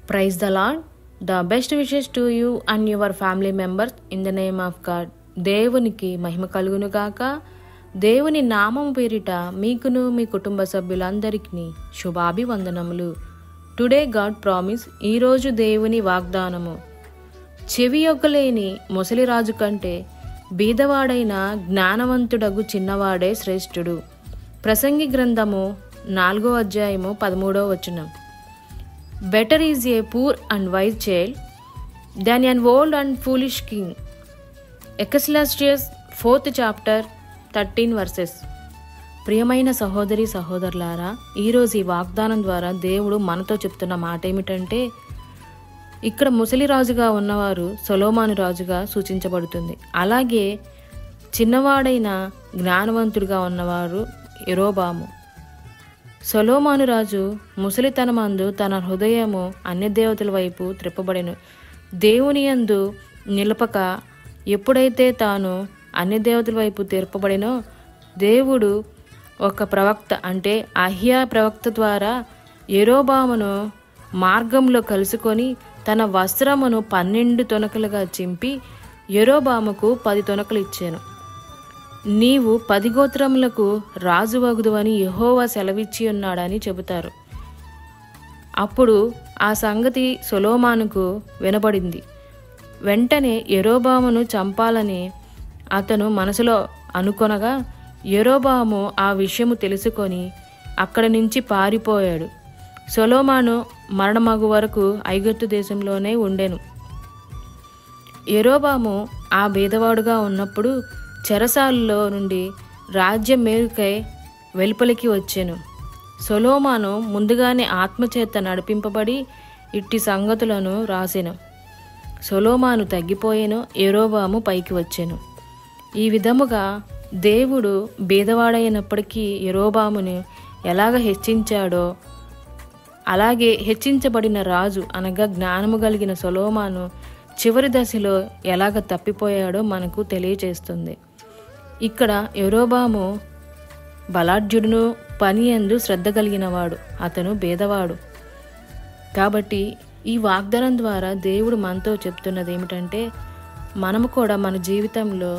Praise the Lord. The best wishes to you and your family members in the name of God. దేవునికి మహిమ కలుగును గాక. దేవుని నామము పేరిట మీకును మీ కుటుంబ సభ్యులందరికీ శుభాభివందనములు. Today God promise. ఈరోజు దేవుని వాగ్దానము. చెవి యొక్కలేని ముసలిరాజు కంటే బీదవాడైన జ్ఞానవంతుడగు చిన్నవాడే శ్రేష్ఠుడు. ప్రసంగి గ్రంథము 4వ అధ్యాయము 13వ వచనం. Better is a poor and wise child than an old and foolish king. Ecclesiastes 4th chapter 13 verses. ప్రియమైన సహోదరి సహోదరులారా, ఈరోజు ఈ వాగ్దానం ద్వారా దేవుడు మనతో చెప్తున్న మాట ఏమిటంటే, ఇక్కడ ముసలిరాజుగా ఉన్నవారు సొలొమోను రాజుగా సూచించబడుతుంది. అలాగే చిన్నవాడైన జ్ఞానవంతుడిగా ఉన్నవారు యెరోబాము. సొలొమోను రాజు ముసలితనమందు తన హృదయము అన్య దేవతల వైపు త్రిప్పబడెను. దేవుని యందు నిలపక ఎప్పుడైతే తాను అన్య దేవతల వైపు తిరపబడినో, దేవుడు ఒక ప్రవక్త అంటే అహ్యా ప్రవక్త ద్వారా యెరోబామును మార్గంలో కలుసుకొని తన వస్త్రమును 12 తొనకలుగా చింపి యెరోబాముకు 10 తొనకలు ఇచ్చాను. నీవు 10 గోత్రములకు రాజువగుదువని యెహోవా సెలవిచ్చి ఉన్నాడని చెబుతారు. అప్పుడు ఆ సంగతి సొలొమోనుకు వినబడింది. వెంటనే యెరోబామును చంపాలని అతను మనసులో అనుకొనగా, యెరోబాము ఆ విషయము తెలుసుకొని అక్కడి నుంచి పారిపోయాడు. సొలొమోను మరణమగు వరకు ఐగుప్తు దేశంలోనే ఉండెను. యెరోబాము ఆ బీదవాడుగా ఉన్నప్పుడు చెరసాలలో నుండి రాజ్యం మేలుకై వెలుపలికి వచ్చెను. సొలొమోను ముందుగానే ఆత్మచేత నడిపింపబడి ఇట్టి సంగతులను రాసెను. సొలొమోను తగ్గిపోయెను, యెరోబాము పైకి వచ్చెను. ఈ విధముగా దేవుడు బీదవాడైనప్పటికీ యెరోబామును ఎలాగ హెచ్చించాడో, అలాగే హెచ్చించబడిన రాజు అనగా జ్ఞానము కలిగిన సొలొమోను చివరి దశలో ఎలాగ తప్పిపోయాడో మనకు తెలియచేస్తుంది. ఇక్కడ యెరోబాము బలాఢ్యుడును, పని యందు శ్రద్ధ కలిగినవాడు, అతను బీదవాడు. కాబట్టి ఈ వాగ్దానం ద్వారా దేవుడు మనతో చెప్తున్నది ఏమిటంటే, మనము కూడా మన జీవితంలో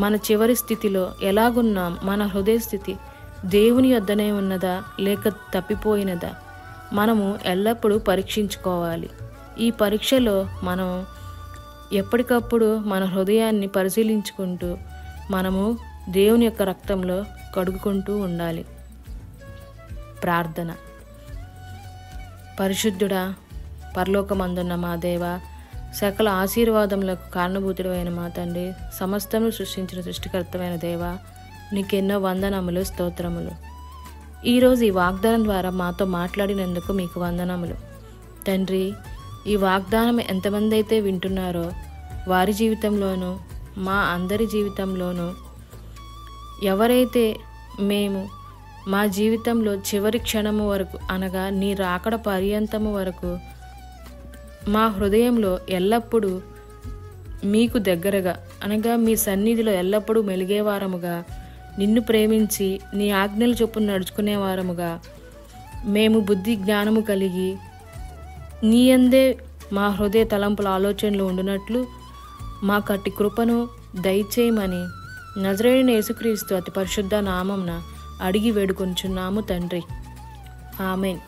మన చివరి స్థితిలో ఎలాగున్నాం, మన హృదయ స్థితి దేవుని యొద్దనే ఉన్నదా లేక తప్పిపోయినదా, మనము ఎల్లప్పుడూ పరీక్షించుకోవాలి. ఈ పరీక్షలో మనం ఎప్పటికప్పుడు మన హృదయాన్ని పరిశీలించుకుంటూ మనము దేవుని యొక్క రక్తంలో కడుగుకుంటూ ఉండాలి. ప్రార్థన. పరిశుద్ధుడా, పరలోకమందున్న మా దేవ, సకల ఆశీర్వాదములకు కారణభూతుడైన మా తండ్రి, సమస్తము సృష్టించిన సృష్టికర్తమైన దేవ, నీకెన్నో వందనములు, స్తోత్రములు. ఈరోజు ఈ వాగ్దానం ద్వారా మాతో మాట్లాడినందుకు మీకు వందనములు తండ్రి. ఈ వాగ్దానం ఎంతమంది అయితే వింటున్నారో వారి జీవితంలోనూ మా అందరి జీవితంలోనూ, ఎవరైతే మేము మా జీవితంలో చివరి క్షణము వరకు అనగా నీ రాకడ పర్యంతము వరకు మా హృదయంలో ఎల్లప్పుడూ మీకు దగ్గరగా అనగా మీ సన్నిధిలో ఎల్లప్పుడూ మెలిగేవారముగా, నిన్ను ప్రేమించి నీ ఆజ్ఞలు చొప్పున నడుచుకునేవారముగా, మేము బుద్ధి జ్ఞానము కలిగి నీ యందే మా హృదయ తలంపుల ఆలోచనలు ఉండునట్లు మా కట్టి కృపను దయచేయమని నజరేయుడైన యేసుక్రీస్తు అతి పరిశుద్ధ నామమున అడిగి వేడుకొనుచున్నాము తండ్రి. ఆమేన్.